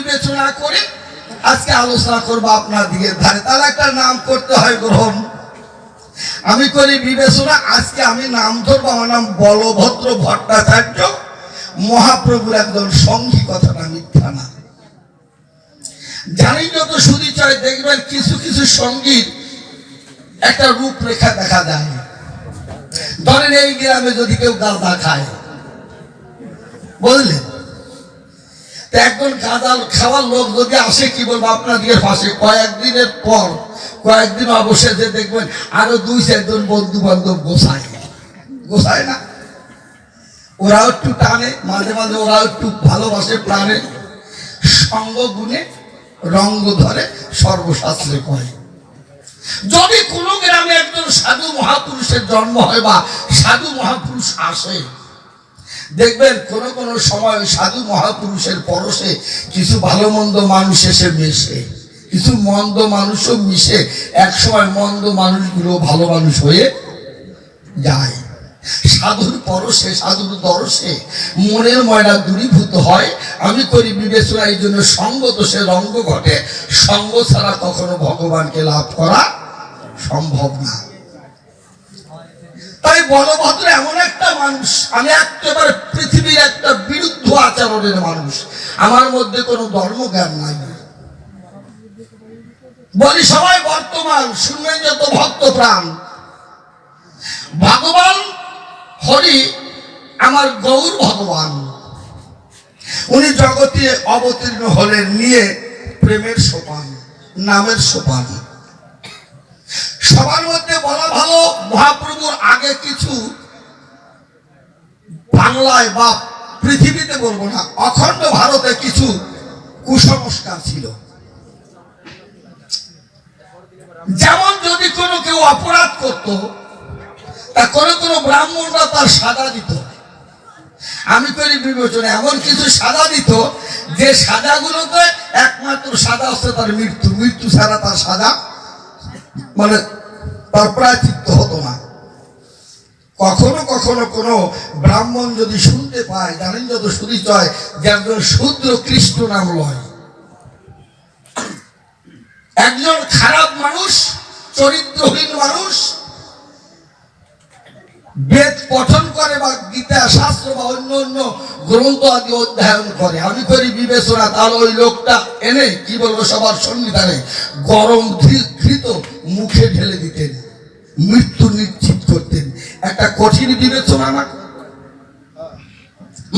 বিবেচনা করে আজকে আলোচনা করবো আপনার দিকে ধারে। তার একটা নাম করতে হয় গ্রহণ। আমি করি বিবেচনা, আজকে আমি নাম ধরবো, আমার নাম বলভদ্র ভট্টাচার্য, মহাপ্রভুর একজন সঙ্গী। কথাটা মিথ্যা না। জানি যত সুরিচয় দেখবেন কিছু কিছু সঙ্গীর একটা রূপরেখা দেখা যায়। ধরেন এই গ্রামে যদি কেউ গাঁজা খায়, বুঝলেন, একজন গাঁজা খাওয়ার লোক যদি আসে, কি বলবো আপনাদের পাশে, কয়েকদিনের পর কয়েকদিন অবশেষে দেখবেন আরো 2-4 জন বন্ধু বান্ধব গোসায় না, ওরাও একটু টানে, মাঝে মাঝে ওরাও একটু ভালোবাসে প্রাণে, সঙ্গ গুণে রঙ্গ ধরে সর্বশাস্ত্রে কয়। যদি কোনো গ্রামে একজন সাধু মহাপুরুষের জন্ম হয় বা সাধু মহাপুরুষ আসে, দেখবেন কোন কোন সময় সাধু মহাপুরুষের পরশে কিছু ভালো মন্দ মানুষ এসে মেশে, কিছু মন্দ মানুষও মিশে, এক সময় মন্দ মানুষগুলো ভালো মানুষ হয়ে যায়। সাধুর পরশে, সাধুর দর্শে মনের ময়লা দূরীভূত হয়। আমি করি বিবেচনা, এই জন্য সঙ্গ তো সে রঙ্গ ঘটে, সঙ্গ ছাড়া কখনো ভগবানকে লাভ করা সম্ভব না। তাই বলভদ্র এমন একটা মানুষ, আমি একেবারে পৃথিবীর একটা বিরুদ্ধ আচরণের মানুষ, আমার মধ্যে কোনো ধর্মজ্ঞান নাই। বলি সবাই বর্তমান শুনবেন যত ভক্ত প্রাণ, ভগবান হরি আমার গৌর ভগবান, উনি জগতে অবতীর্ণ হলেন নিয়ে প্রেমের সোপান, নামের সোপান। সবার মধ্যে বলা ভালো, মহাপ্রভুর আগে কিছু বাংলায় বা পৃথিবীতে বলবো না, অখণ্ড ভারতে কিছু কুসংস্কার ছিল। যেমন যদি কোনো কেউ অপরাধ করত, তা কোনো কোনো ব্রাহ্মণরা তার সাজা দিত। আমি করি বিবেচনা, এমন কিছু সাজা দিত যে সাজাগুলোতে একমাত্র সাজা হচ্ছে তার মৃত্যু, মৃত্যু ছাড়া তার সাজা মানে তার প্রায়শ্চিত্ত হতো না। কখনো কখনো কোনো ব্রাহ্মণ যদি শুনতে পায়, জানেন যত সুরিচয়, যে একজন শূদ্র কৃষ্ণ নাম লয়, একজন খারাপ মানুষ, চরিত্রহীন মানুষ বেদ পঠন করে বা গীতা শাস্ত্র বা অন্য অন্য গ্রন্থ আদি অধ্যয়ন করে, আমি করি বিবেচনা, তাহলে ওই লোকটা এনে কি বলবো সবার সন্নিধানে গরম ঘৃত মুখে ঢেলে দিতেন, মৃত্যু নিশ্চিত করতেন। একটা কঠিন বিবেচনা না?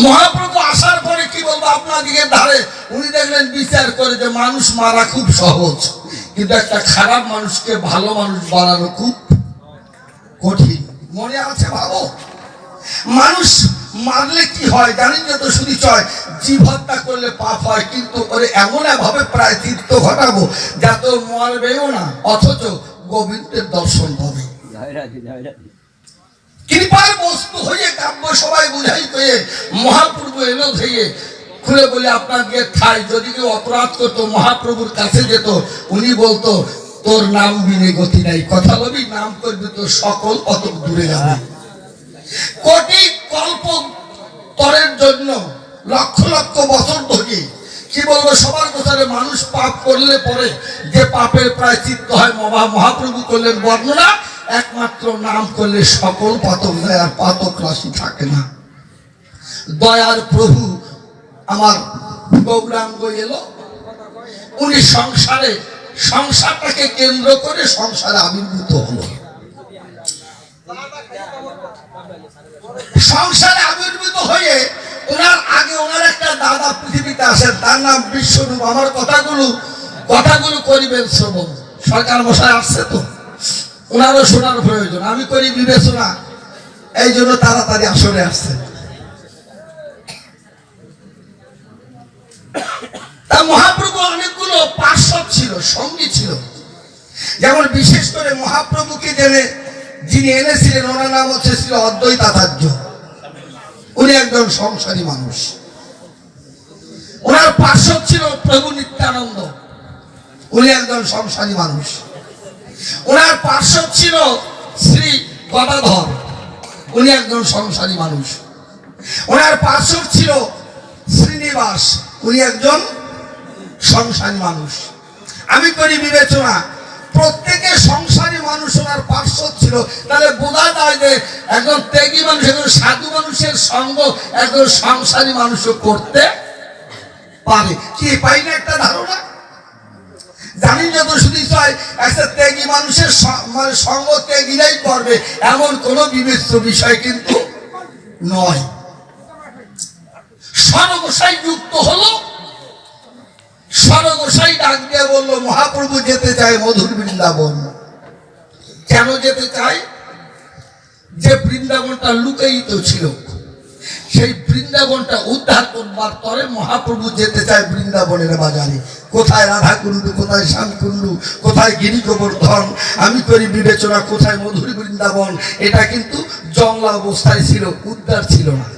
মহাপ্রভু আসার পরে কি বলবো আপনাদিকে ধারে, উনি দেখলেন বিচার করে যে মানুষ মারা খুব সহজ, কিন্তু একটা খারাপ মানুষকে ভালো মানুষ বানানো খুব কঠিন। মনে আছে ভাবো, মানুষ মারলে কি হয় জানেন যত সুরিচয়, জীব হত্যা করলে পাপ হয়, কিন্তু ওরে এমন ভাবে প্রায়শ্চিত্ত ঘটাবো যাতে মরবেও না, অথচ গোবিন্দের দর্শন পাবে। কৃপার বস্তু হয়ে কাব্য সবাই বুঝাই পেয়ে মহাপ্রভু এলো ধেয়ে খুলে বলে আপনার গিয়ে ঠাই। যদি কেউ অপরাধ করতো, মহাপ্রভুর কাছে যেত, উনি বলতো তোর নাম বিনে গতি নাই, কথা বলবি নাম করবি তো সকল পতক দূরে যাবে। কোটি কল্প তরের জন্য লক্ষ লক্ষ বছর ধরে কি বলবো সবার কথারে মানুষ পাপ করলে পরে যে পাপের প্রায়শ্চিত্ত হয়, মহাপ্রভু করলেন বর্ণনা, একমাত্র নাম করলে সকল পাতক যায়, আর পাতক রাশি থাকে না। দয়ার প্রভু আমার গৌরাঙ্গ এলো, উনি সংসারটাকে কেন্দ্র করে সংসারে আবির্ভূত হলো। সংসারে আবির্ভূত হয়ে ওনার আগে ওনার একটা দাদা পৃথিবীতে আসেন, তার নাম বিশ্বরূপ। আমার কথাগুলো করিবেন শ্রবণ, সরকার মশাই আসছে তো, ওনারও শোনার প্রয়োজন। আমি করি বিবেচনা, এই জন্য তাড়াতাড়ি আসরে আসছে। তা মহাপ্রভু অনেকগুলো পার্শ্বদ ছিল, সঙ্গী ছিল। যেমন বিশেষ করে মহাপ্রভুকে যিনি এনেছিলেন, ওনার নাম হচ্ছে শ্রী অদ্বৈতাচার্য। উনি একজন সংসারী মানুষ। ওনার পার্শ্বদ ছিল প্রভু নিত্যানন্দ, উনি একজন সংসারী মানুষ। ওনার পার্শ্বদ ছিল শ্রী গদাধর, উনি একজন সংসারী মানুষ। ওনার পার্শ্বদ ছিল শ্রীনিবাস, উনি একজন সংসারী মানুষ। আমি করি বিবেচনা, প্রত্যেকে সংসারী মানুষ ওনার পার্শ্বদ ছিল, তাহলে বোঝা যায় যে একজন ত্যাগী মানুষ, একজন সাধু মানুষের সঙ্গ একজন সংসারী মানুষও করতে পারে। কি পাই না একটা ধারণা? জানি যত শুধু চাই একটা ত্যাগী মানুষের মানে সঙ্গ ত্যাগীরাই করবে এমন কোন বিবেচ্য বিষয় কিন্তু নয়। সরগোসাই যুক্ত হলো, সরগোসাই ডাক দিয়ে বললো মহাপ্রভু যেতে চায় মধুর বৃন্দাবন। কেন যেতে চায়? যে বৃন্দাবনটা লুকায়িত ছিল, সেই বৃন্দাবনটা উদ্ধার করবার পরে মহাপ্রভু যেতে চায় বৃন্দাবনের বাজারে। কোথায় রাধাকুণ্ডু, কোথায় শ্যামকুণ্ডু, কোথায় গিরি গোবর্ধন। আমি করি বিবেচনা কোথায় মধুর বৃন্দাবন। এটা কিন্তু জংলা অবস্থায় ছিল, উদ্ধার ছিল না।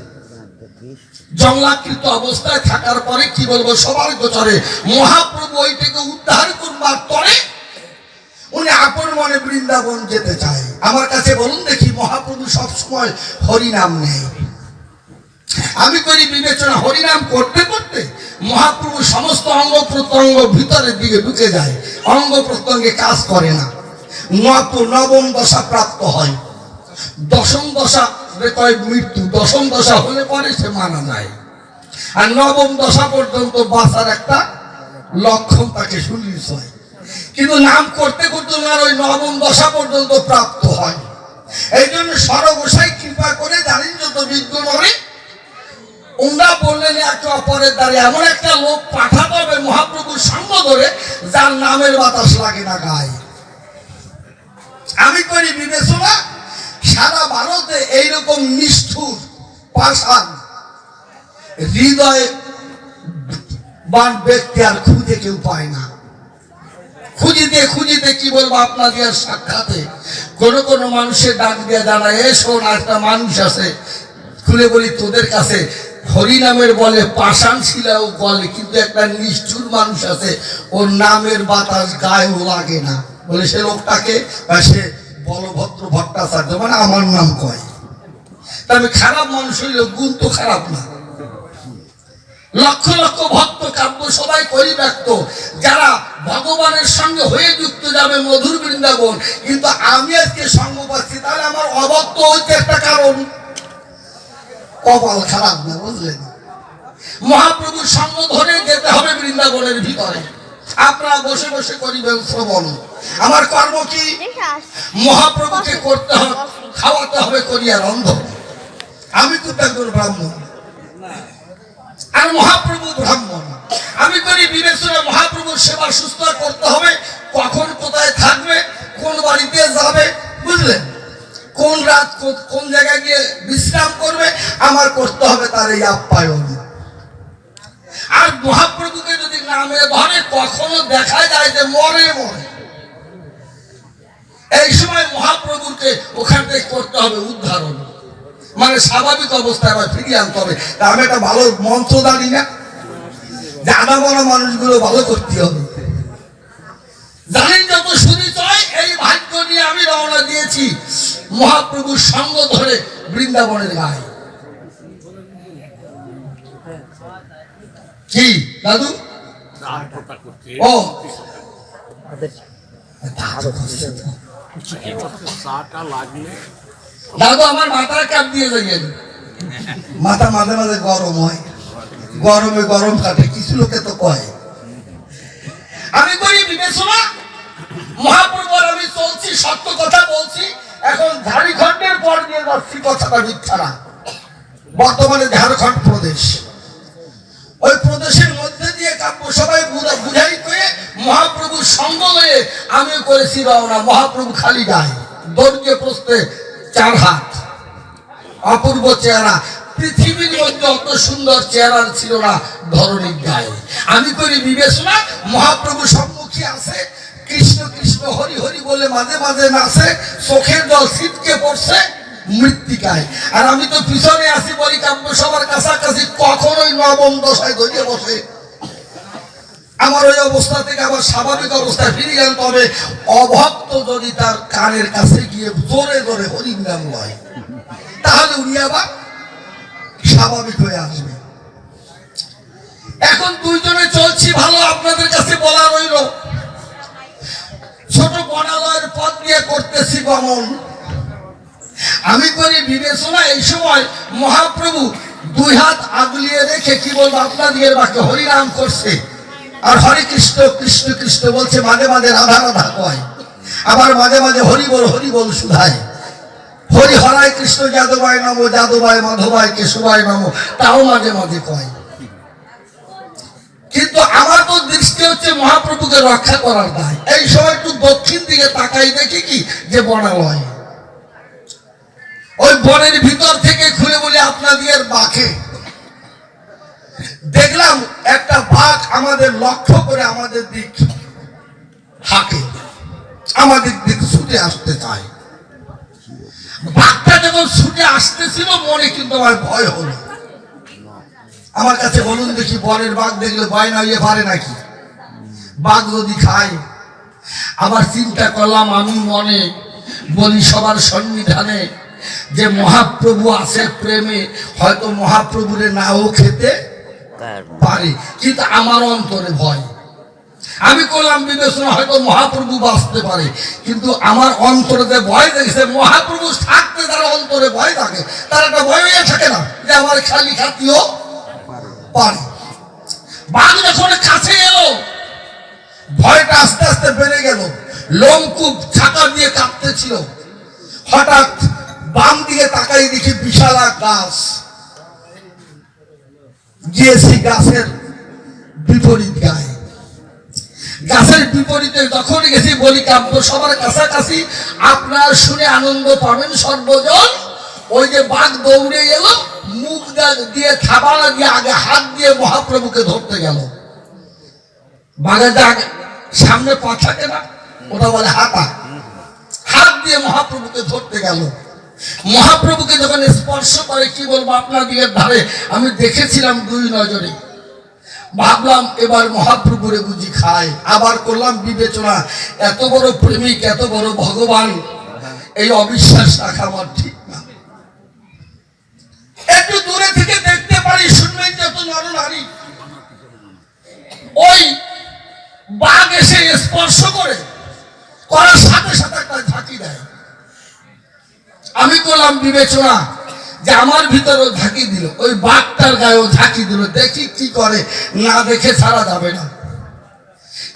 জংলাকৃত অবস্থায় থাকার পরে কি বলবো, সবার গোচরে মহাপ্রভু ওইটাকে উদ্ধার করবার পরে উনি আপন মনে বৃন্দাবন যেতে চায়। আমার কাছে বলুন দেখি, মহাপ্রভু সবসময় হরিনাম নেয়। আমি করি বিবেচনা, হরিনাম করতে করতে মহাপ্রভু সমস্ত অঙ্গ প্রত্যঙ্গ ভিতরের দিকে ঢুকে যায়, অঙ্গ প্রত্যঙ্গে কাজ করে না। নবম দশা প্রাপ্ত হয়, দশম দশা কয় মৃত্যু, দশম দশা হলে পরে সে মারা যায়। আর নবম দশা পর্যন্ত বাঁচার একটা লক্ষণ তাকে সুনিশ্চিত হয়, কিন্তু নাম করতে করতে ওনার ওই নবম দশা পর্যন্ত প্রাপ্ত হয়। এই জন্য সরগোসাই কৃপা করে জানেন যত বিজ্ঞ নরে ওরা বললেন একটা অপরের দ্বারে এমন একটা লোক পাঠাতে হবে মহাপ্রভুর সঙ্গ ধরে যার নামের বাতাস লাগে না গায়ে। আমি করি বিবেচনা, সারা ভারতে এইরকম নিষ্ঠুর পাষাণ হৃদয় বান ব্যক্তি আর খুঁজে কেউ পায় না। খুঁজিতে খুঁজিতে কি বলবো আপনাদের সাক্ষাতে কোন কোন মানুষের ডাক দিয়ে জানায়, এসো না একটা মানুষ আছে, খুলে বলি তোদের কাছে হরিনামের বলে পাষাণ শিলাও বলে, কিন্তু একটা নিষ্ঠুর মানুষ আছে ওর নামের বাতাস গায়েও লাগে না। বলে সে লোকটাকে, সে বলভদ্র ভট্টাচার্য, মানে আমার নাম কয়। তবে খারাপ মানুষ হইল, গুণ তো খারাপ না। লক্ষ লক্ষ ভক্ত কাব্য সবাই করি ব্যক্ত, যারা ভগবানের সঙ্গে হয়ে যুক্ত যাবে মধুর বৃন্দাবন, কিন্তু আমি আজকে সঙ্গ পাচ্ছি, তাহলে আমার অভক্ত হচ্ছে একটা কারণ। কপাল খারাপ না, বুঝলেন? মহাপ্রভুর সঙ্গ ধরে যেতে হবে বৃন্দাবনের ভিতরে। আপনারা বসে বসে করিবেন শ্রবণ। আমার কর্ম কি? মহাপ্রভুকে করতে হবে, খাওয়াতে হবে করিয়া রন্ধন। আমি তো একজন ব্রাহ্মণ আর মহাপ্রভু ব্রাহ্মণ। আমি করি বিবেচনা, মহাপ্রভুর সেবা সুস্থ করতে হবে। কখন কোথায় থাকবে, কোন বাড়িতে যাবে, বুঝলেন? কোন রাত কোন জায়গায় গিয়ে বিশ্রাম করবে, আমার করতে হবে তার এই আপ্যায়ন। আর মহাপ্রভুকে যদি নামে ধরে কখনো দেখা যায় যে মরে মরে, এই সময় মহাপ্রভুকে ওখান থেকে করতে হবে উদ্ধারণ, মানে স্বাভাবিক অবস্থায় আবার ফিরিয়ে আনতে হবে। তা আমি একটা ভালো মন্ত্র জানি না, জানা বড় মানুষগুলো ভালো করতে হবে। জানেন যত শুনি চাই, এই ভাগ্য নিয়ে আমি রওনা দিয়েছি মহাপ্রভুর সঙ্গ ধরে বৃন্দাবনের গায়ে। কি দাদু? ও দাদু আমার মাথার কাপ দিয়ে যাইয়েন। মাথা মাঝে মাঝে গরম হয়, গরমে গরম কাটে, কিছু লোকে তো কয়। আমি করি বিবেচনা, মহাপ্রভু আমি চলছি, সত্য কথা বলছি। এখন ঝাড়খণ্ডের পর দিয়ে যাচ্ছি, কথাটা মিথ্যা না। বর্তমানে ঝাড়খণ্ড প্রদেশ, ওই প্রদেশের মধ্যে দিয়ে কাব্য সবাই বুঝাই করে মহাপ্রভুর সঙ্গ হয়ে আমি করেছি রওনা। মহাপ্রভু খালি গায়ে, দৈর্ঘ্য প্রস্থে 4 হাত, অপূর্ব চেহারা। পৃথিবীর মধ্যে অত সুন্দর চেহারা ছিল না ধরণীর গায়ে। আমি করি বিবেচনা, মহাপ্রভু সম্মুখী আছে, কৃষ্ণ কৃষ্ণ হরি হরি বলে মাঝে মাঝে নাচে, চোখের জল ছিটকে পড়ছে মৃত্তিকায়। আর আমি তো পিছনে আসি, বলি কাব্য সবার কাছাকাছি, কখনোই নবম দশায় ধরিয়ে বসে। আমার ওই অবস্থা থেকে আবার স্বাভাবিক অবস্থায় ফিরে আনতে হবে। অভক্ত যদি তার কানের কাছে গিয়ে জোরে জোরে হরির নাম লয়, তাহলে উনি আবার স্বাভাবিক হয়ে আসবে। এখন দুইজনে চলছি ভালো, আপনাদের গমন। আমি করি বিবেচনা, এই সময় মহাপ্রভু দুই হাত আগলিয়ে রেখে কি বলবো আপনাদের বাক্যে হরিনাম করছে, আর হরে কৃষ্ণ কৃষ্ণ কৃষ্ণ বলছে, মাঝে মাঝে রাধা রাধা কয়, আবার মাঝে মাঝে হরি বল শুধায়। হরি হরায় কৃষ্ণ যাদবায় নমো, যাদবায় মাধবায় কেশবায় নমো, তাও মাঝে মাঝে কয়। কিন্তু আমার তো দৃষ্টি হচ্ছে মহাপ্রভুকে রক্ষা করার দায়। এই সময় একটু দক্ষিণ দিকে তাকাই, দেখি কি যে বনালয়, ওই বনের ভিতর থেকে খুলে বলে আপনাদের বাঘে দেখলাম একটা বাঘ আমাদের লক্ষ্য করে আমাদের দিক হাঁকে, আমাদের দিক ছুটে আসতে চায়। বাঘটা যখন ছুটে আসতেছিল মনে কিন্তু আমার ভয় হলো। আমার কাছে বলুন দেখি, বনের বাঘ দেখলে ভয় না হইয়ে পারে নাকি? বাঘ যদি খায়। আবার চিন্তা করলাম আমি মনে, বলি সবার সন্নিধানে যে মহাপ্রভু আছে প্রেমে, হয়তো মহাপ্রভুরে নাও খেতে পারে, কিন্তু আমার অন্তরে ভয়। আমি করলাম বিবেচনা, হয়তো মহাপ্রভু বাঁচতে পারে, কিন্তু আমার অন্তরে যে ভয় দেখেছে, মহাপ্রভু থাকতে তার অন্তরে ভয় থাকে, তার একটা ভয় হয়ে থাকে না যে আমার খালি খাতিও পারে। বাঘ যখন কাছে এলো, ভয়টা আস্তে আস্তে বেড়ে গেল, লোম খুব ছাকা দিয়ে কাঁপতেছিল। হঠাৎ বাম দিকে তাকাই দেখি বিশাল এক গাছ, গিয়েছি গাছের বিপরীত গায়ে। গাছের বিপরীতে যখন গেছি বলি কাব্য সবার কাছাকাছি, আপনার শুনে আনন্দ পাবেন সর্বজন। ওই যে বাঘ দৌড়ে এলো, মুখ দিয়ে থাবানা দিয়ে আগে হাত দিয়ে মহাপ্রভুকে ধরতে গেল। বাঘের সামনে পা থাকে না, ওটা বলে হাতা, হাত দিয়ে মহাপ্রভুকে ধরতে গেল। মহাপ্রভুকে যখন স্পর্শ করে কি বলবো আপনাদের ধারে আমি দেখেছিলাম দুই নজরে, ভাবলাম এবার মহাপ্রভুরে বুঝি খায়। আবার করলাম বিবেচনা, এত বড় প্রেমিক, এত বড় ভগবান, এই অবিশ্বাস রাখা আমার ঠিক না। একটু দূরে থেকে দেখতে পারি, শুনবেন যত নরনারী, ওই বাঘ এসে স্পর্শ করে করার সাথে সাথে একটা ঝাঁকি দেয়। আমি করলাম বিবেচনা যে আমার ভিতরেও ঝাঁকি দিল, ওই বাঘটার গায়েও ঝাঁকি দিল, দেখি কি করে, না দেখে ছাড়া যাবে না।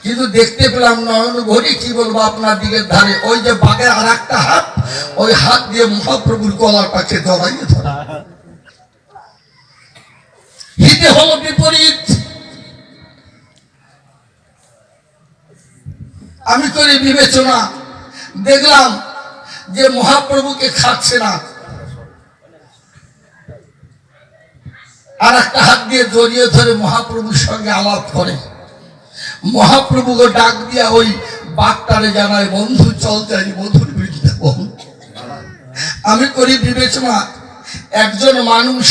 কিন্তু দেখতে পেলাম নয়ন ভরি কি বলবো আপনার দিকের ধারে ওই যে বাঘের আর একটা হাত, ওই হাত দিয়ে মহাপ্রভুর গলার পাশে জড়াইয়ে ধরে। হিতে হলো বিপরীত। আমি করি বিবেচনা, দেখলাম যে মহাপ্রভুকে খাচ্ছে না, আর একটা হাত দিয়ে জড়িয়ে ধরে মহাপ্রভুর সঙ্গে আলাপ করে। মহাপ্রভুকে ডাক দিয়া ওই বাঘটারে জানায়, বন্ধু চল যাই মধুর বৃক্ষে বল। আমি করি বিবেচনা, একজন মানুষ,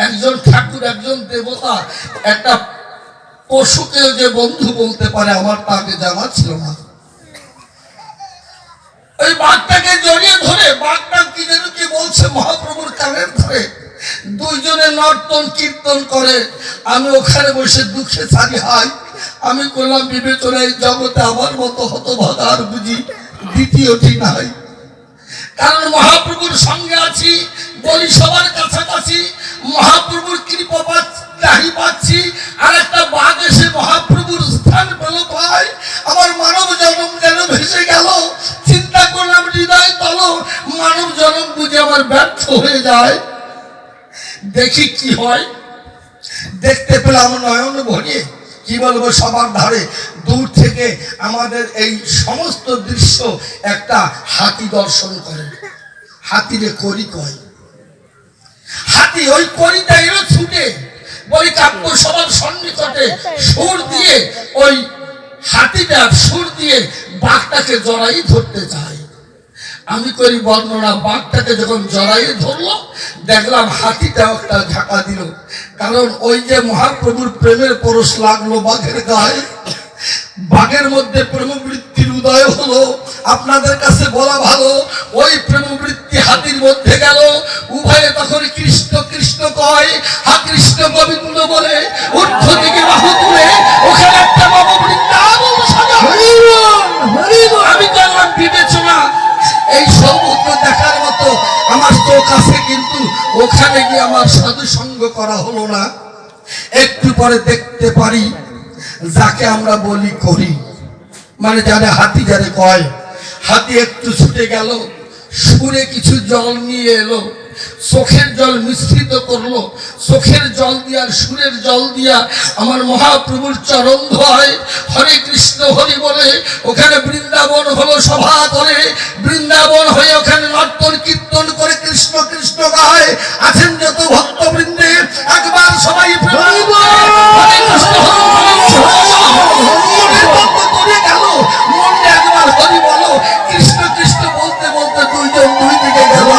একজন ঠাকুর, একজন দেবতা একটা পশুকেও যে বন্ধু বলতে পারে আমার তাকে জানা ছিল না। ওই বাঘটাকে জড়িয়ে ধরে বাঘটা কি যেন কি বলছে মহাপ্রভুর কানের ধরে, দুইজনে নর্তন কীর্তন করে। আমি ওখানে বসে দুঃখে ছাড়ি হাই। আমি করলাম বিবেচনা, এই জগতে আমার মতো হতভাগা আর বুঝি দ্বিতীয়টি নাই। কারণ মহাপ্রভুর সঙ্গে আছি, বলি সবার কাছাকাছি, মহাপ্রভুর কৃপা পাচ্ছি, আর একটা বাঘ এসে মহাপ্রভুর স্থান পেল পায়, আমার মানব জন্ম যেন ভেসে গেল। চিন্তা করলাম হৃদয় তল, মানব জন্ম বুঝে আমার ব্যর্থ হয়ে যায়। দেখি কি হয়। দেখতে পেলাম নয়ন ভরিয়ে কি বলবো সবার ধারে দূর থেকে আমাদের এই সমস্ত দৃশ্য একটা হাতি দর্শন করে। হাতিরে করি কয়, হাতি ওই করিটা এলো ছুটে, বলি কাব্য সবার সন্নিকটে সুর দিয়ে ওই হাতিটার সুর দিয়ে বাঘটাকে জড়াই ধরতে চায়। আমি করি বর্ণনা, বাঘটাকে যখন জড়াই ধরলো দেখলাম হাতিটাও একটা ঝাঁকা দিল। কারণ ওই যে মহাপ্রভুর প্রেমের পরশ লাগলো বাঘের গায়ে, বাঘের মধ্যে প্রেমবৃত্তির উদয় হলো। আপনাদের কাছে বলা ভালো, ওই প্রেমবৃত্তি হাতির মধ্যে গেল। উভয়ে তখন কৃষ্ণ কৃষ্ণ কয়, হা কৃষ্ণ গোবিন্দ বলে ঊর্ধ্ব দিকে বাহু তুলে ওখানে একটা নববৃন্দাবন সাজা। আমি করলাম বিবেচনা, এই হলো না। একটু পরে দেখতে পারি যাকে আমরা বলি করি, মানে যারা হাতি যারে কয়, হাতি একটু ছুটে গেল, সুরে কিছু জল নিয়ে এলো, চোখের জল মিশ্রিত করলো, চোখের জল দিয়া সুরের জল দিয়া আমার মহাপ্রভুর চরণ ধোয়, হরে কৃষ্ণ হরি বলে ওখানে বৃন্দাবন হলো সভা করে, বৃন্দাবন হয়ে ওখানে নর্তন কীর্তন করে কৃষ্ণ কৃষ্ণ গায়। আছেন যত ভক্তবৃন্দে একবার সবাই হরে কৃষ্ণ করে গেল, মনে একবার হরি বলো, কৃষ্ণ কৃষ্ণ বলতে বলতে দুইজন দুই দিকে গেল।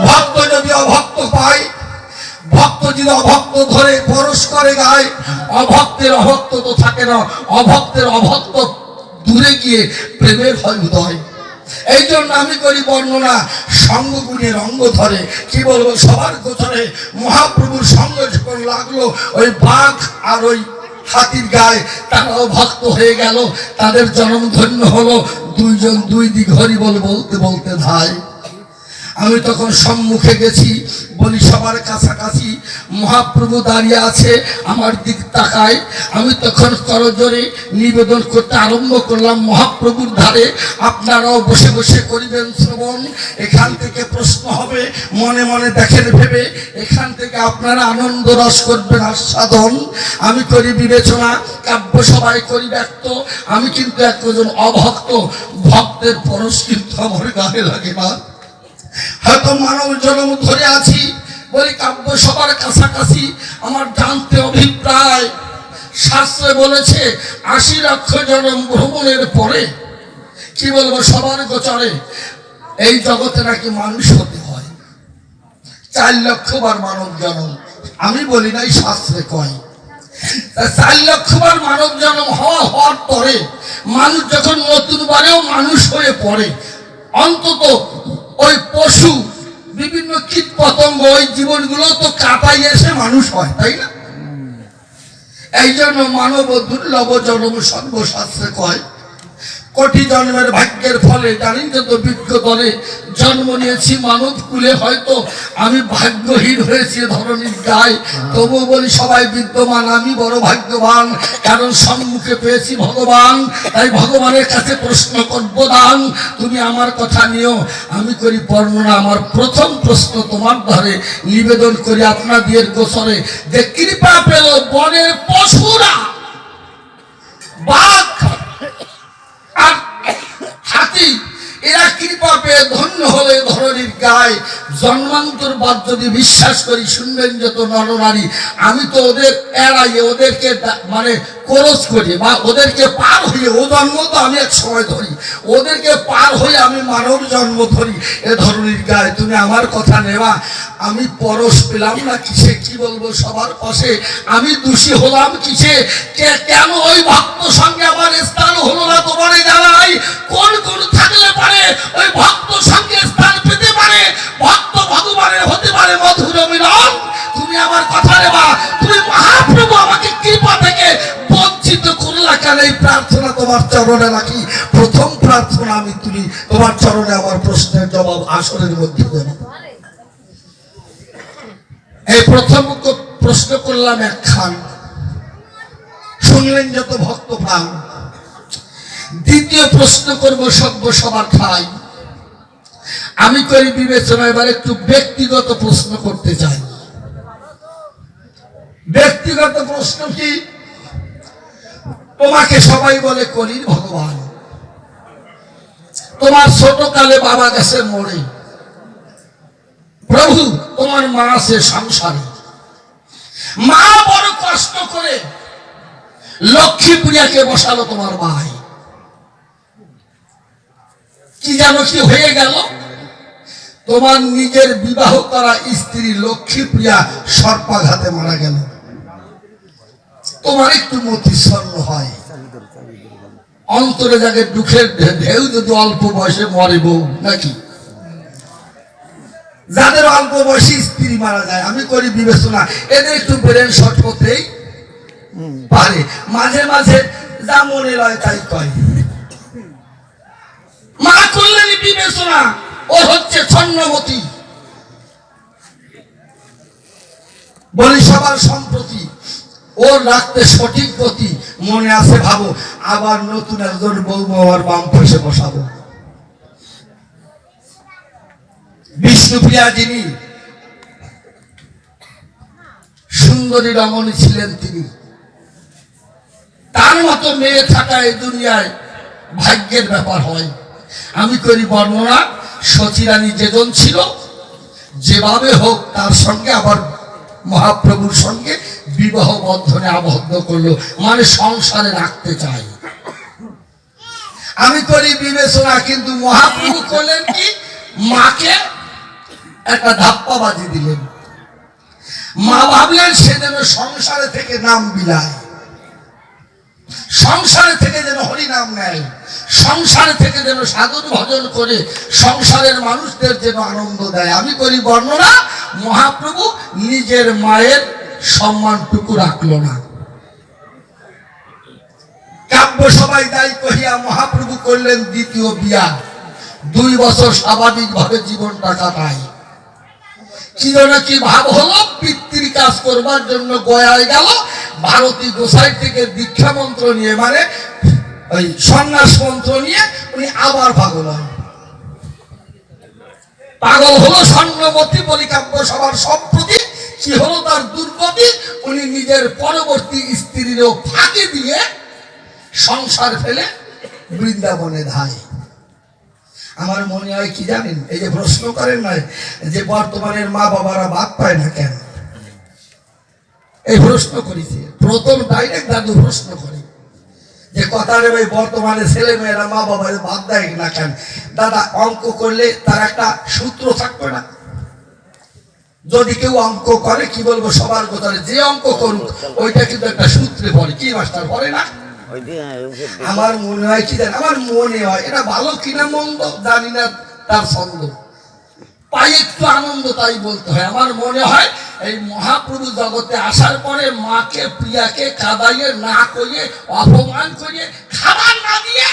ভক্ত যদি অভক্ত পায়, ভক্ত যদি অভক্ত ধরে পরশ করে গায়, অভক্তের অভক্ত তো থাকে না, অভক্তের অভক্ত দূরে গিয়ে প্রেমের হয় উদয়। এই জন্য আমি করি বর্ণনা সঙ্গ গুণের অঙ্গ ধরে, কি বলবো সবার গোচরে মহাপ্রভুর সঙ্গ যখন লাগলো ওই বাঘ আর ওই হাতির গায়ে, তারাও ভক্ত হয়ে গেল, তাদের জন্ম ধন্য হলো। দুইজন দুই দিক হরি বল বলতে বলতে ধায়। আমি তখন সম্মুখে গেছি, বলি সবার কাছাকাছি মহাপ্রভু দাঁড়িয়ে আছে, আমার দিক তাকায়। আমি তখন করজোরে নিবেদন করতে আরম্ভ করলাম মহাপ্রভুর ধারে, আপনারাও বসে বসে করিবেন শ্রবণ, এখান থেকে প্রশ্ন হবে, মনে মনে দেখেন ভেবে এখান থেকে আপনারা আনন্দ রস করবেন আস্বাদন। আমি করি বিবেচনা, কাব্য সবাই করি ব্যক্ত, আমি কিন্তু একজন অভক্ত, ভক্তের পরশ কিন্তু আমার গায়ে লাগে না। হয়তো মানব জন্ম ধরে আছি বলি কাব্য সবার কাছাকাছি, আমার জানতে অভিপ্রায় শাস্ত্রে বলেছে ৮০ লক্ষ জন্ম ভ্রমণের পরে, কি বলবো সবার গোচরে এই জগতে নাকি মানুষ হতে হয় ৪ লক্ষ বার মানব জন্ম। আমি বলি নাই, শাস্ত্রে কয় ৪ লক্ষ বার মানব জন্ম হওয়ার পরে মানুষ যখন নতুন বারেও মানুষ হয়ে পড়ে, অন্তত ওই পশু বিভিন্ন কীট পতঙ্গ ওই জীবনগুলো তো কাটাই এসে মানুষ হয়, তাই না? এই জন্য মানব দুর্লভ জন্ম সর্বশাস্ত্রে কয়। কোটি জন্মের ভাগ্যের ফলে জানেন যত বিজ্ঞ দলে জন্ম নিয়েছি মানব কুলে, হয়তো আমি ভাগ্যহীন হয়েছি ধরনীর গায়ে, তবু বলি সবাই বিদ্যমান, আমি বড় ভাগ্যবান, কারণ সম্মুখে পেয়েছি ভগবান। তাই ভগবানের কাছে প্রশ্ন করব দান, তুমি আমার কথা নিও। আমি করি বর্ণনা, আমার প্রথম প্রশ্ন তোমার ধরে নিবেদন করি আপনাদের গোচরে, যে কৃপা পেল বনের পশুরা, বাঘ আর হাতি, এরা কৃপা পেয়ে ধন্য হলে ধরনীর গায়ে। জন্মান্তর বাদ যদি বিশ্বাস করি, শুনবেন যত নরনারী, আমি তো ওদের এড়াইয়ে ওদেরকে মানে ক্রস করি বা ওদেরকে পার হয়ে, ও জন্ম তো আমি এক সময় ধরি, ওদেরকে পার হয়ে আমি মানব জন্ম ধরি এ ধরনীর গায়ে। তুমি আমার কথা নেওয়া, আমি পরশ পেলাম না কিসে, কি বলবো সবার পাশে, আমি দোষী হলাম কিসে, কেন ওই ভক্ত সঙ্গে আমার স্থান হলো না তোমারে জানাই। কোন কোন থাকলে পারে ওই ভক্ত সঙ্গে স্থান পেতে পারে, ভক্ত ভগবানের হতে পারে মধুর মিলন। তুমি আমার কথা নেবা, তুমি মহাপ্রভু আমাকে কৃপা থেকে বঞ্চিত করলা কেন? এই প্রার্থনা তোমার চরণে রাখি, প্রথম প্রার্থনা আমি তুলি তোমার চরণে, আমার প্রশ্নের জবাব আসরের মধ্যে দেব। এই প্রথম প্রশ্ন করলাম একখান, শুনলেন যত ভক্ত প্রাণ। দ্বিতীয় প্রশ্ন করবো সবার ঠাই, আমি করি বিবেচনা, এবার একটু ব্যক্তিগত প্রশ্ন করতে চাই। ব্যক্তিগত প্রশ্ন কি? তোমাকে সবাই বলে কলির ভগবান, তোমার ছোটকালে বাবা গেছে মরে, প্রভু তোমার মা আছে সংসারে, মা বড় কষ্ট করে লক্ষ্মী প্রিয়াকে বসালো তোমার ভাই, কি জানো কি হয়ে গেল? তোমার নিজের বিবাহ করা স্ত্রী লক্ষ্মী প্রিয়া সর্পাঘাতে মারা গেল। তোমার একটু মতিস্বর্ণ হয়, অন্তরে জাগে দুঃখের ঢেউ যদি অল্প বয়সে মরে বউ নাকি? যাদের অল্প বয়সী স্ত্রী মারা যায়, আমি করি বিবেচনা, এদের একটু ব্রেন শর্ট করতেই পারে, মাঝে মাঝে যা মনে হয় তাই কয়। মা করলেন বিবেচনা, ও হচ্ছে ছন্নমতি, বলি সবার সম্প্রতি ওর রাখতে সঠিক গতি মনে আছে ভাবো, আবার নতুন একজন বৌমা আমার বাম পাশে বসাবো। বিষ্ণুপ্রিয়া যিনি সুন্দরী রমণী ছিলেন, তিনি তার মতো মেয়ে থাকা এই দুনিয়ায় ভাগ্যের ব্যাপার হয়। আমি করি বর্ণনা, সচিরানী যেজন ছিল যেভাবে হোক তার সঙ্গে আবার মহাপ্রভুর সঙ্গে বিবাহ বন্ধনে আবদ্ধ করলো, মানে সংসারে রাখতে চাই। আমি করি বিবেচনা, কিন্তু মহাপ্রভু করলেন কি, মাকে একটা ধাপ্পাবাজি দিলেন। মা ভাবলেন সে যেন সংসারে থেকে নাম বিলায়, সংসারে থেকে যেন হরি নাম নেয়, সংসারে থেকে যেন সাধন ভজন করে সংসারের মানুষদের যেন আনন্দ দেয়। আমি করি বর্ণনা, মহাপ্রভু নিজের মায়ের সম্মানটুকু রাখলো না। কাব্য সবাই দায়ী কহিয়া মহাপ্রভু করলেন দ্বিতীয় বিয়া। 2 বছর স্বাভাবিকভাবে জীবনটা কাটায়। কি নাকি ভাব হলো, পিতৃ কাজ করবার জন্য গয়ায় গেল। ভারতী গোসাই থেকে দীক্ষা মন্ত্র নিয়ে, মানে ওই সন্ন্যাস মন্ত্র নিয়ে উনি আবার পাগল হন। পাগল হলো স্বর্ণবতী বলি কাব্য সবার সম্প্রতি। কি হলো তার দুর্গতি, উনি নিজের পরবর্তী স্ত্রীরও ফাঁকি দিয়ে সংসার ফেলে বৃন্দাবনে ধায়। আমার মনে হয় কি জানেন, এই যে প্রশ্ন করেন না যে বর্তমানের মা বাবারা বাদ পায় না কেন, এই প্রশ্ন করেছে প্রথম ডাইরেক্ট দাদু প্রশ্ন করে যে কথা রে ভাই, বর্তমানে ছেলে মেয়েরা মা বাবার বাদ দেয় না কেন? দাদা, অঙ্ক করলে তার একটা সূত্র থাকবে না? যদি কেউ অঙ্ক করে, কি বলবো সবার কথা, যে অঙ্ক করুক ওইটা কিন্তু একটা সূত্রে পড়ে। কি মাস্টার পড়ে না? আমার মনে হয় কি জানেন, আমার মনে হয় এটা ভালো কিনা মন্দ জানি না, তার ছন্দ পাই একটু আনন্দ তাই বলতে হয়। আমার মনে হয় এই মহাপ্রভু জগতে আসার পরে মাকে প্রিয়াকে কাদাইয়ে না করিয়ে অপমান করিয়ে খাবার না দিয়ে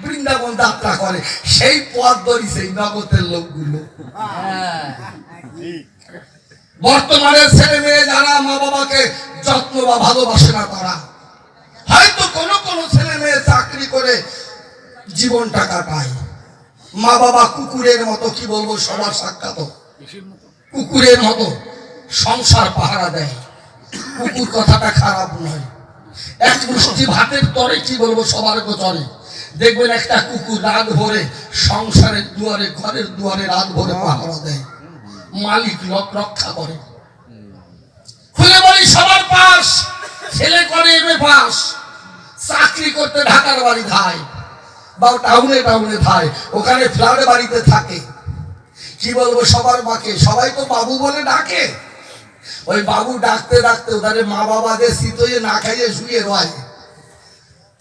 বৃন্দাবন যাত্রা করে, সেই পথ ধরি সেই জগতের লোকগুলো। বর্তমানে ছেলে মেয়ে যারা মা বাবাকে যত্ন বা ভালোবাসে না, তারা হয়তো কোনো কোনো ছেলে মেয়ে চাকরি করে জীবনটা কাটায়। মা বাবা কুকুরের মতো, কি বলবো সবার সাক্ষাৎ, কুকুরের মতো সংসার পাহারা দেয়। কুকুর কথাটা খারাপ নয়, এক মুষ্টি ভাতের তরে কি বলবো সবার গোচরে। দেখবেন একটা কুকুর রাত ভরে সংসারের দুয়ারে, ঘরের দুয়ারে রাত ভরে পাহারা দেয়, মালিক লোক রক্ষা করে। খুলে বলি সবার পাশ, ছেলে করে এমএ পাস, চাকরি করতে ঢাকার বাড়ি ধায় বা টাউনে টাউনে ধায়, ওখানে ফ্ল্যাটে বাড়িতে থাকে। কি বলবো সবার মাকে সবাই তো বাবু বলে ডাকে। ওই বাবু ডাকতে ডাকতে ওখানে মা বাবা যে শীতয়ে না খাইয়ে শুয়ে রয়,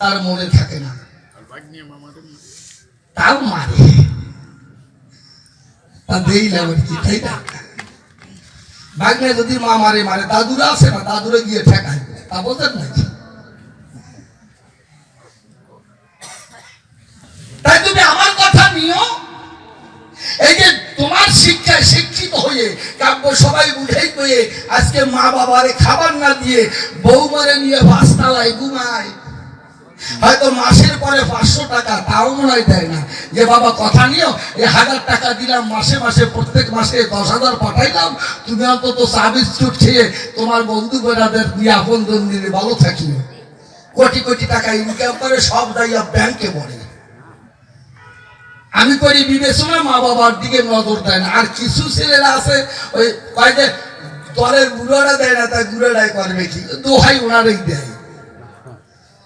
তার মনে থাকে না, তাও মারে, তা দেই না কি, তাই না? ভাগ্নে যদি মা মারে মারে, দাদুরা আছে না, দাদুরে গিয়ে ঠেকায়, তা বোঝেন না? তাই তুমি আমার কথা নিও, এই যে তোমার শিক্ষায় শিক্ষিত হয়ে কাব্য সবাই উঠেই পেয়ে আজকে মা বাবারে খাবার না দিয়ে বৌমারে নিয়ে বাসতলায় ঘুমায়। হয়তো মাসের পরে 500 টাকা, তাও মনে হয় দেয় না যে বাবা কথা নিও, 1000 টাকা দিলাম মাসে মাসে, প্রত্যেক মাসে 10,000 পাঠাইলাম, তুমি অন্তত চা বিস্কুট খেয়ে তোমার বন্ধু বেড়াদের নিয়ে আপন জন দিলে ভালো থাকিও। কোটি কোটি টাকা ইনকাম করে সব দাইয়া ব্যাংকে পড়ে। আমি করি বিবেচনা, মা বাবার দিকে নজর দেয় না। আর কিছু ছেলেরা আছে ওই কয় যে দলের বুড়ারা দেয় না, তাই বুড়ারাই করবে কি, দোহাই ওনারাই দেয়।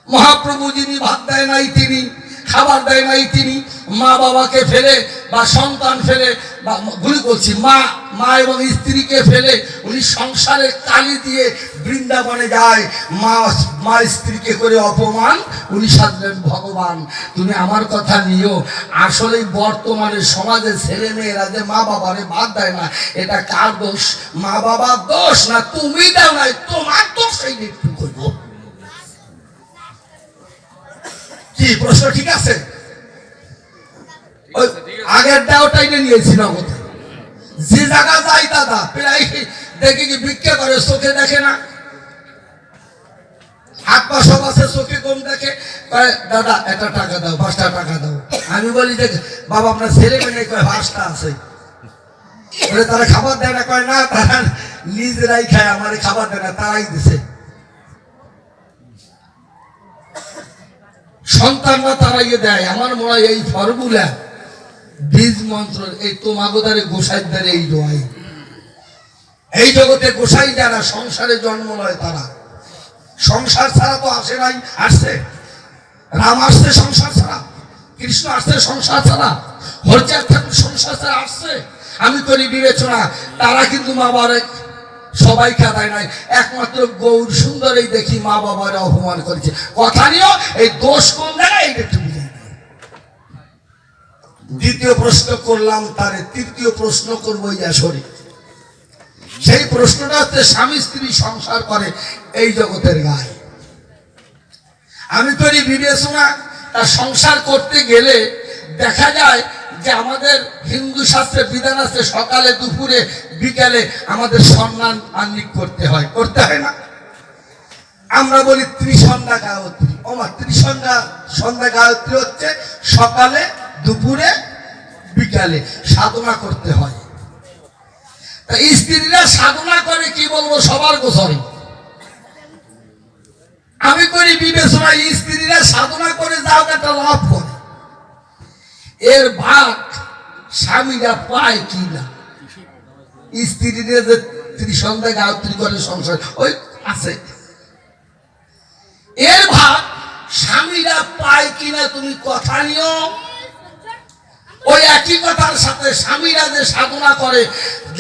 মহাপ্রভু যিনি ভাত দেয় নাই, তিনি খাবার দেয় নাই, তিনি মা বাবাকে ফেলে বা সন্তান ফেলে, বা ভুল করছি, মা এবং স্ত্রীকে ফেলে উনি সংসারে কালি দিয়ে বৃন্দাবনে যায়। মা স্ত্রীকে করে অপমান, উনি সাজলেন ভগবান। তুমি আমার কথা নিও, আসলে বর্তমানে সমাজে ছেলে মেয়েরা যে মা বাবারে বাদ দেয় না, এটা কার দোষ? মা বাবার দোষ না, তুমি দাও নাই, তোমার দোষ। এই একটু করব কি প্রশ্ন ঠিক আছে? আগের দাওটাই নিয়েছি না, যে জায়গা যাই দাদা প্রায় দেখি কি ভিক্ষা করে, চোখে দেখে না, হাত পা সব আছে, চোখে কম দেখে। দাদা একটা টাকা দাও, 5টা টাকা দাও। আমি বলি যে বাবা আপনার ছেলে মেয়ে কয় 5টা আছে। তারা খাবার দেয় না, কয় না তারা নিজেরাই খায়, আমার খাবার দেয় না, তারাই দিছে। সন্তানরা তারাই দেয়। আমার মনে হয় এই ফর্মুলা বীজ মন্ত্র এই তোমাগোদারে গোসাই দ্বারে এই দোয়াই। এই জগতে গোসাই যারা সংসারে জন্ম নয় তারা সংসার ছাড়া তো আসে নাই। আসছে রাম, আসছে সংসার ছাড়া, কৃষ্ণ আসছে সংসার ছাড়া, হরিচাঁদ ঠাকুর সংসার ছাড়া আসছে। আমি করি বিবেচনা, তারা কিন্তু মা বাবার সবাই কাদায় নাই, একমাত্র গৌর সুন্দরেই দেখি মা বাবার অপমান করেছে। কথা নিয়েও এই দোষ কোন জায়গায় এইটা একটু বুঝাই। দ্বিতীয় প্রশ্ন করলাম, তারে তৃতীয় প্রশ্ন করবো এই আসরে। সেই প্রশ্নটা হচ্ছে স্বামী স্ত্রী সংসার করে এই জগতের গায়ে। আমি করি বিবেচনা, তার সংসার করতে গেলে দেখা যায় যে আমাদের হিন্দু শাস্ত্রে বিধান আছে সকালে দুপুরে বিকালে আমাদের সম্মান আহ্নিক করতে হয়, করতে হয় না? আমরা বলি ত্রিসন্ধ্যা গায়ত্রী। আমার সন্ধ্যা গায়ত্রী হচ্ছে সকালে দুপুরে বিকালে সাধনা করতে হয়। স্ত্রীরা সাধনা করে কি বলবো সবার গোসরে। আমি করি বিবেচনা, স্ত্রীরা সাধনা করে যাও একটা লাভ করে, এর ভাগ স্বামীরা পায় কি না? স্ত্রীরা যে ত্রিসন্ধ্যা গায়ত্রী করে সংসার ওই আছে, এর ভাগ স্বামীরা পায় কিনা তুমি কথা নিও। ওই একই কথার সাথে স্বামীরা যে সাধনা করে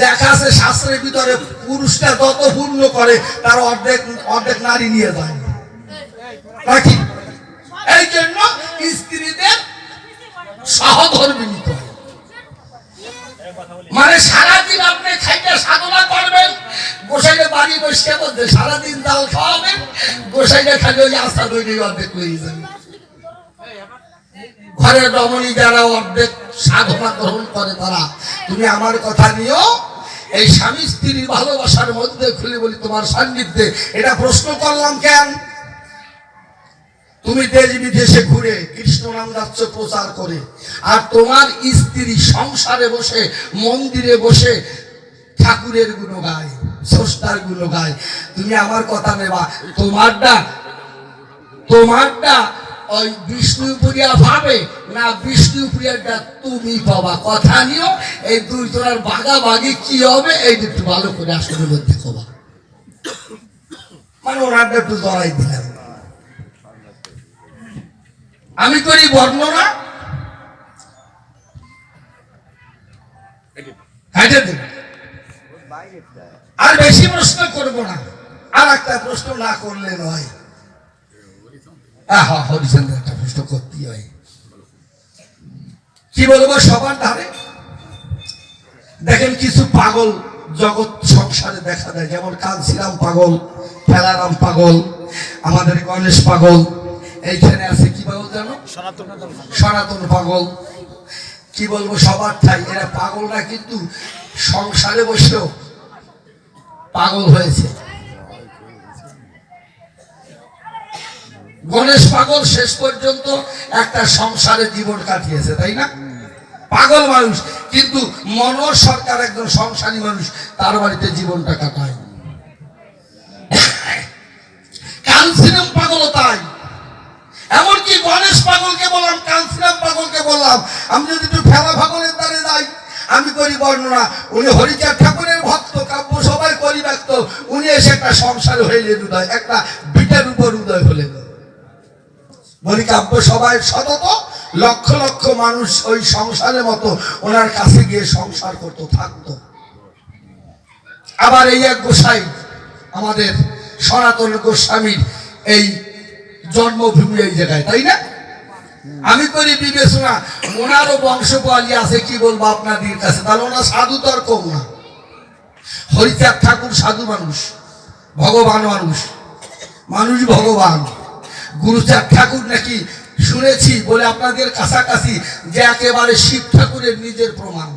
দেখা আছে শাস্ত্রের ভিতরে পুরুষটা যত পূর্ণ করে তার অর্ধেক নারী নিয়ে যায় নাকি? এই জন্য স্ত্রীদের সহধর্মী নিতে হয়। মানে সারাদিন আপনি খাইতে সাধনা করবেন, গোসাইলে বাড়ি বসে বলতে সারাদিন ডাল খাওয়াবেন, গোসাইলে খালি ওই আস্থা তৈরি অর্ধেক হয়ে যাবে। ঘরের রমণী যারা অর্ধেক সাধনা গ্রহণ করে তারা, তুমি আমার কথা নিও। এই স্বামী স্ত্রীর ভালোবাসার মধ্যে খুলে বলি তোমার সান্নিধ্যে এটা প্রশ্ন করলাম কেন? তুমি দেশ বিদেশে ঘুরে কৃষ্ণ নাম যাচ্ছ প্রচার করে, আর তোমার স্ত্রী সংসারে বসে মন্দিরে বসে ঠাকুরের গুণ গায়, স্রষ্টার গুণ গায়। তুমি আমার কথা নেবা, তোমারটা ওই বিষ্ণুপুরিয়া ভাবে না বিষ্ণুপুরিয়াটা তুমি পাবা? কথা নিও। এই দুইজনের ভাগাভাগি কি হবে এই একটু ভালো করে আসলে মধ্যে কবা। মানে ওনার একটু জড়াই দিলাম। আমি করি বর্ণনা, আর বেশি প্রশ্ন করবো না। আর একটা প্রশ্ন না করলে নয়। হরিচন্দ্র একটা প্রশ্ন করতে হয়, কি বলবো সবার ধারে দেখেন কিছু পাগল জগৎ সংসারে দেখা যায়, যেমন কাঞ্চিরাম পাগল, ফেলারাম পাগল, আমাদের গণেশ পাগল, এইখানে আছে কি পাগল জানো? সনাতন পাগল। কি বলবো সবার ঠাই এরা পাগলরা কিন্তু সংসারে বসেও পাগল হয়েছে। গণেশ পাগল শেষ পর্যন্ত একটা সংসারে জীবন কাটিয়েছে, তাই না? পাগল মানুষ, কিন্তু মনোজ সরকার একজন সংসারী মানুষ, তার বাড়িতে জীবনটা কাটায়। কাঞ্চিরাম পাগল তাই। এমনকি গণেশ পাগলকে বললাম, কাঞ্চিরাম পাগলকে বললাম, আমি যদি একটু ফেলা পাগলের দ্বারে যাই, আমি করি বর্ণনা, উনি হরিচাঁদ ঠাকুরের ভক্ত, কাব্য সবাই করি ব্যক্ত, উনি এসে একটা সংসারে হইলেন উদয়, একটা বিটার উপর উদয় হলেন। বলি কাব্য সবাই সতত লক্ষ লক্ষ মানুষ ওই সংসারের মতো ওনার কাছে গিয়ে সংসার করতে থাকতো। আবার এই এক গোসাই আমাদের সনাতন গোস্বামীর এই জন্মভূমি এই জায়গায়, তাই না? আমি করি বিবেচনা, ওনারও বংশপালি আছে, কি বলবো আপনাদের কাছে, তাহলে ওনার সাধু তো আর কম না। হরিচাঁদ ঠাকুর সাধু মানুষ, ভগবান মানুষ, মানুষ ভগবান। গুরুচাঁদ ঠাকুর নাকি শুনেছি বলে আপনাদের কাছাকাছি যে একেবারে শিব ঠাকুরের নিজের প্রমাণ।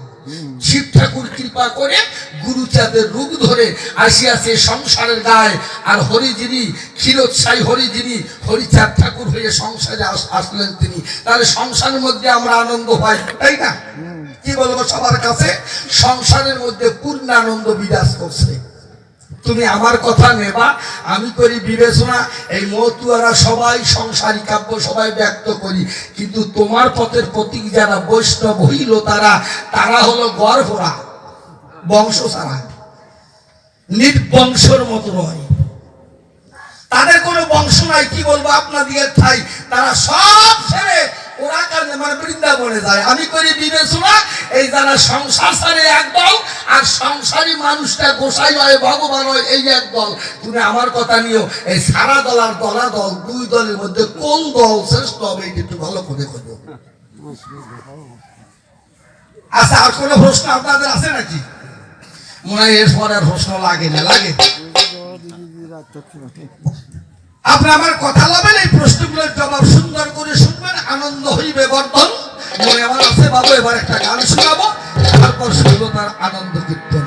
শিব ঠাকুর কৃপা করে গুরুচাঁদের রূপ ধরে আসিয়াছে সংসারের গায়ে। আর হরি যিনি ক্ষীরোৎসাহী, হরি যিনি হরিচাঁদ ঠাকুর হয়ে সংসারে আসলেন তিনি, তাহলে সংসারের মধ্যে আমরা আনন্দ পাই, তাই না? কি বলবো সবার কাছে, সংসারের মধ্যে পূর্ণ আনন্দ বিরাজ করছে। তুমি আমার কথা নেবা, আমি করি বিবেচনা, এই মতুয়ারা সবাই সংসারী কাব্য সবাই ব্যক্ত করি, কিন্তু তোমার পথের প্রতীক যারা বৈষ্ণব হইল তারা হলো গর্ভরা, বংশ ছাড়া নির্বংশর মতো নয়, তাদের কোনো বংশ নাই। কি বলবো আপনাদের ঠাই, তারা সব ছেড়ে ওরা কারণে মানে বৃন্দাবনে যায়। আমি করি বিবেচনা, এই যারা সংসার ছাড়ে একদল, আর সংসারী মানুষটা গোসাই হয় ভগবান হয় এই একদল। তুমি আমার কথা নিও, এই সারা দল আর দলা দল, দুই দলের মধ্যে কোন দল শ্রেষ্ঠ হবে এটা একটু ভালো করে খোঁজো। আচ্ছা, আর কোনো প্রশ্ন আপনাদের আছে নাকি? মনে হয় এরপর আর প্রশ্ন লাগে না, লাগে? আপনি আমার কথা লাভেন, এই প্রশ্নগুলোর জবাব সুন্দর করে শুনবেন, আনন্দ হইবে বর্ধন। মনে আমার আছে বাবু, এবার একটা গান শোনাবো, তারপর শুনবো তার আনন্দ কীর্তন।